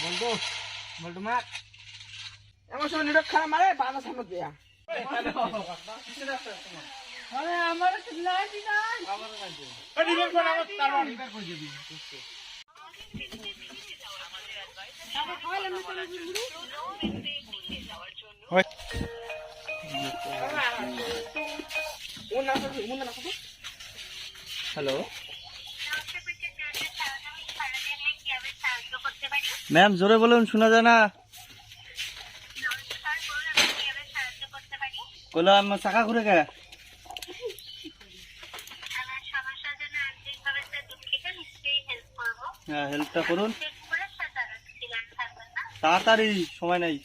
বলতো বলতো মার এমন সময় নেটওয়ার্ক খারাপ মারে বাধা সামনে দেয়া আরে আমার তো লাইট নাই আমারও নাই এই রিপেয়ার করে আমার তার রিপেয়ার করে দিবি हेलो मैम जोरे बोलুন শোনা যায় না কইলাম চাকা ঘুরে গে হ্যাঁ হেল্পটা করুন তাড়াতাড়ি সময় নাই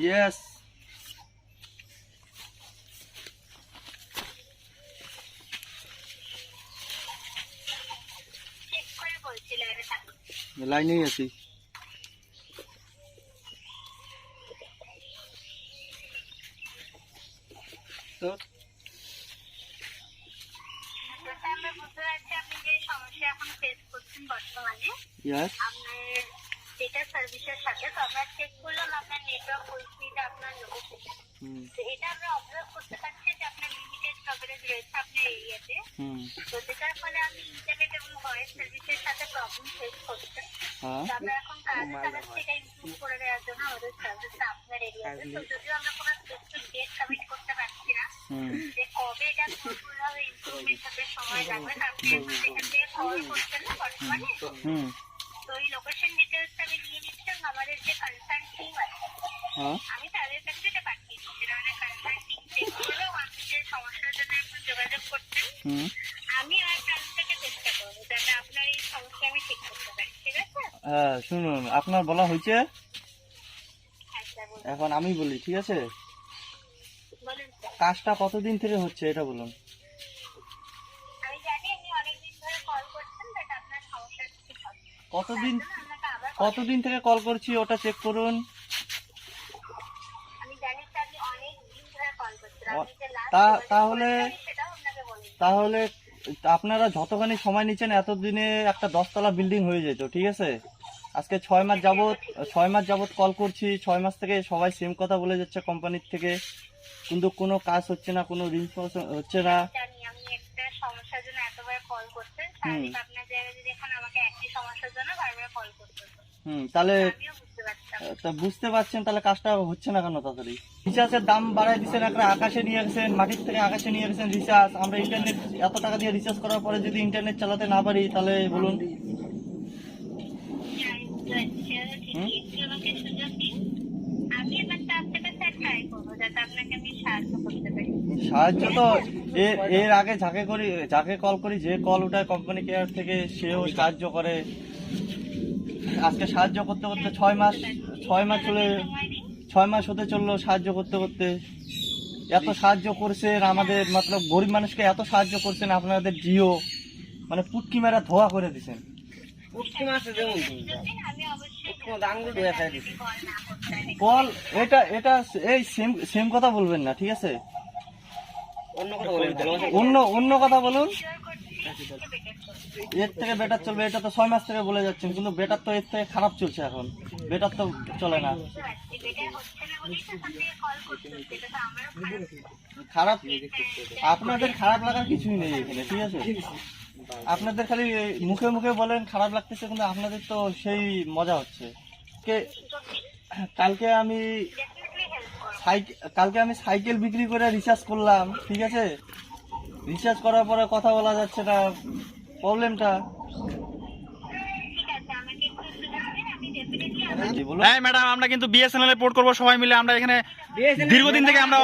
ইয়েস লাইনেই আছি তো ইয়েস এটা সার্ভিসের সাথে তো আমরা চেক করলাম আপনার নেটওয়ার্ক পরিস্থিতিটা আপনার লোকেশনে তো এটা আমরা অবজার্ভ করতে পারছি যে আপনার লিমিটেড কভারেজ রয়েছে আপনার এরিয়াতে তো যেটার ফলে আমি ইন্টারনেট এবং ভয়েস সার্ভিসের সাথে প্রবলেম ফেস করছি আমরা এখন কাজ চালাচ্ছি এটা ইমপ্রুভ করে দেওয়ার জন্য আমাদের সার্ভিসটা আপনার এরিয়াতে তো যদিও আমরা কোনো স্পেসিফিক ডেট কমিট করতে পারছি না যে কবে এটা পুরোপুরিভাবে ইমপ্রুভমেন্ট হতে সময় লাগবে আপনি এখান থেকে কল করছেন না বর্তমানে তো এই লোকেশন ডিটেলসটা আমি নিয়ে নিচ্ছিলাম আমাদের যে কনসার্ন টিম আছে আমি তাদের কাছে এটা পাঠিয়ে দিচ্ছি মানে কনসার্ন টিম চেক করলো আপনি যে সমস্যার জন্য এখন যোগাযোগ করছেন আমি আর কাল থেকে চেষ্টা করবো যাতে আপনার এই সমস্যা আমি ঠিক করতে পারি ঠিক আছে হ্যাঁ শুনুন আপনার বলা হয়েছে এখন আমি বলি ঠিক আছে কাজটা কতদিন থেকে হচ্ছে এটা বলুন আমি জানি আপনি অনেকদিন ধরে কল করছেন বাট আপনার সমস্যা ঠিক হবে কতদিন থেকে কল করছি ওটা চেক করুন আমি জানি আপনি অনেক দিন ধরে কল করছেন আপনি যে তাহলে সেটাও আপনাকে বলি তাহলে আপনারা যতখানি সময় নিচ্ছেন এতদিনে একটা 10তলা বিল্ডিং হয়ে যেত ঠিক আছে আজকে 6 মাস যাবত কল করছি 6 মাস থেকে সবাই সেম কথা বলে যাচ্ছে কোম্পানির থেকে কিন্তু কোনো কাজ হচ্ছে না কোনো রেসপন্স হচ্ছে না জানি আমি একটা সমস্যার জন্য এতবার কল করছেন স্বাভাবিক আপনার জায়গায় যদি এখন আমাকে একই সমস্যার জন্য বারবার কল করতে তাহলে আমিও বুঝতে পারতাম বুঝতে পারছেন তাহলে কাজটা হচ্ছে না কেন তাড়াতাড়ি রিচার্জের দাম বাড়ায় দিচ্ছেন একটা আকাশে নিয়ে গেছেন মাটির থেকে আকাশে নিয়ে গেছেন রিচার্জ আমরা ইন্টারনেট এত টাকা দিয়ে রিচার্জ করার পরে যদি ইন্টারনেট চালাতে না পারি তাহলে বলুন সাহায্য তো এর আগে যাকে কল করি যে কল উঠায় কোম্পানি কেয়ার থেকে সেও সাহায্য করে আজকে সাহায্য করতে করতে 6 মাস হতে চললো সাহায্য করতে করতে এত সাহায্য করছেন আমাদের মতলব গরিব মানুষকে এত সাহায্য করছেন আপনাদের জিও মানে পুটকি মেরা ধোয়া করে দিচ্ছেন কল এটা এই সেম কথা বলবেন না ঠিক আছে অন্য কথা বলুন এর থেকে বেটার চলবে এটা তো 6 মাস থেকে বলে যাচ্ছেন কিন্তু বেটার তো এর থেকে খারাপ চলছে এখন বেটার তো চলে না খারাপ আপনাদের খারাপ লাগার কিছুই নেই এখানে ঠিক আছে আপনাদের খালি মুখে মুখে বলেন খারাপ লাগতেছে কিন্তু আপনাদের তো সেই মজা হচ্ছে কালকে আমি সাইকেল বিক্রি করে রিচার্জ করলাম ঠিক আছে রিচার্জ করার পরে কথা বলা যাচ্ছে না প্রবলেমটা হ্যাঁ ম্যাডাম আমরা কিন্তু বিএসএনএল এ পোর্ট করবো সবাই মিলে আমরা এখানে দীর্ঘদিন থেকে আমরা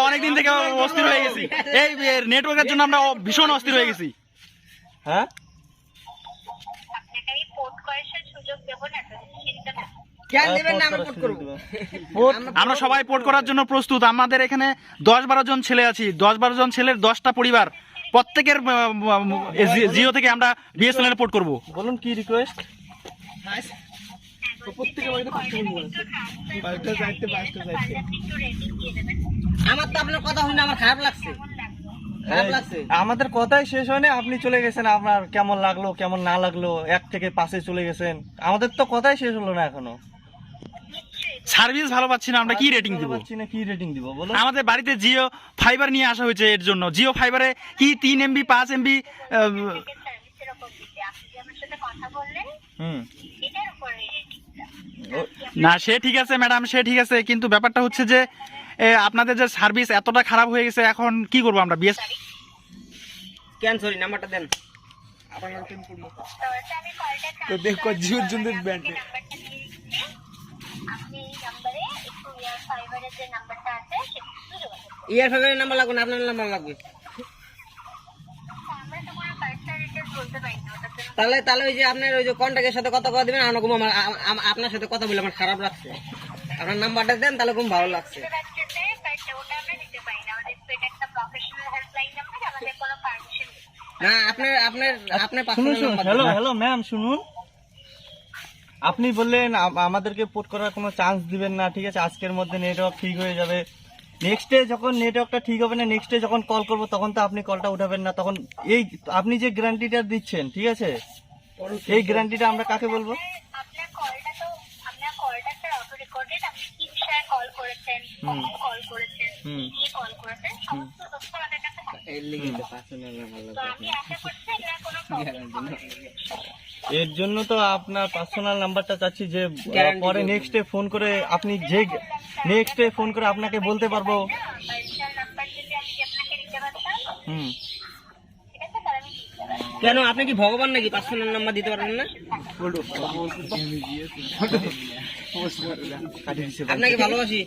অনেক দিন থেকে অস্থির হয়ে গেছি এই নেটওয়ার্কের জন্য আমরা ভীষণ অস্থির হয়ে গেছি হ্যাঁ আমরা সবাই পোর্ট করার জন্য প্রস্তুত আমাদের এখানে 10-12 জন ছেলে আছি 10-12 জন ছেলের 10টা পরিবার প্রত্যেকের জিও থেকে আমরা বিএসএনএল পোর্ট করব বলুন কি রিকোয়েস্ট আমার তো আপনার কথা শুনে আমার খারাপ লাগছে আমাদের কথাই শেষ হয়নি, আপনি চলে গেছেন। আপনার কেমন লাগলো কেমন না লাগলো, 1 থেকে 5 চলে গেছেন। আমাদের তো কথাই শেষ হলো না এখনো। সার্ভিস ভালো পাচ্ছি না, আমরা কি রেটিং দিব? পাচ্ছি না, কি রেটিং দিব বলো? আমাদের বাড়িতে জিও ফাইবার নিয়ে আসা হয়েছে এর জন্য। জিও ফাইবারে কি 3 MB 5 MB সার্ভিসের উপর দিতে আপনি যে আমার সাথে কথা বললেন হুম এটার উপরে রেটিংটা। না সে ঠিক আছে ম্যাডাম, সে ঠিক আছে, কিন্তু ব্যাপারটা হচ্ছে যে আপনাদের যে সার্ভিস এতটা খারাপ হয়ে গেছে, এখন কি করবো আমরা? বিএস কেন সরি নাম্বারটা দেন আপনার তো আমি কলটা তো দেখো জিওর জন্য ব্যান্ড নাম্বারটা দিয়ে দিচ্ছি। আপনি এই নাম্বারে একটু ইয়ার ফাইবারের যে নাম্বারটা আছে সেটা যোগাযোগ করুন। ইয়ার ফাইবারের নাম্বার লাগবে না, আপনার নাম্বার লাগবে। আমরা তো কোনো পার্সোনাল ডিটেইলস বলতে পারি না, ওটার জন্য তাহলে ওই যে আপনার ওই যে কন্ট্যাক্টের সাথে কথা বলে দিবেন। আমার আপনার সাথে কথা বলে আমার খারাপ লাগছে। আপনার নাম্বারটা দেন, তাহলে খুব ভালো লাগছে। রাখতে বাট ওটা আমরা দিতে পারি না। আমাদের তো এটা একটা প্রফেশনাল হেল্পলাইন নাম্বার, আমাদের কোনো পারমিশন নেই। না আপনার শুনুন পার্সোনাল শুনুন, নাম্বার হ্যালো হ্যালো ম্যাম শুনুন, আপনি বললেন আমাদেরকে পোর্ট করার কোনো চান্স দিবেন না, ঠিক আছে, আজকের মধ্যে নেটওয়ার্ক ঠিক হয়ে যাবে। নেক্সট ডে যখন নেটওয়ার্কটা ঠিক হবে না, নেক্সট ডে যখন কল করবো তখন তো আপনি কলটা উঠাবেন না। তখন এই আপনি যে গ্যারান্টিটা দিচ্ছেন, ঠিক আছে, এই গ্যারান্টিটা আমরা কাকে বলবো? আপনার কলটা স্যার অটো রেকর্ডেড। আপনি কি বিষয়ে কল করেছেন, কখন কল করেছেন, কি নিয়ে কল করেছেন, সমস্ত তথ্য আমাদের কাছে থাকে। তো আমি আশা করছি এটা কোনো প্রবলেম হবে না। এর জন্য তো আপনার পার্সোনাল নাম্বারটা চাচ্ছি, যে পরে নেক্সট ডে ফোন করে আপনি যে নেক্সট ডে ফোন করে আপনাকে বলতে পারবো। পার্সোনাল নাম্বার যদি আমি আপনাকে দিতে পারতাম, হুম ঠিক আছে স্যার, আমি দিতে পারতাম। কেন আপনি কি ভগবান নাকি পার্সোনাল নাম্বার দিতে পারবেন না? আপনাকে ভালোবাসি।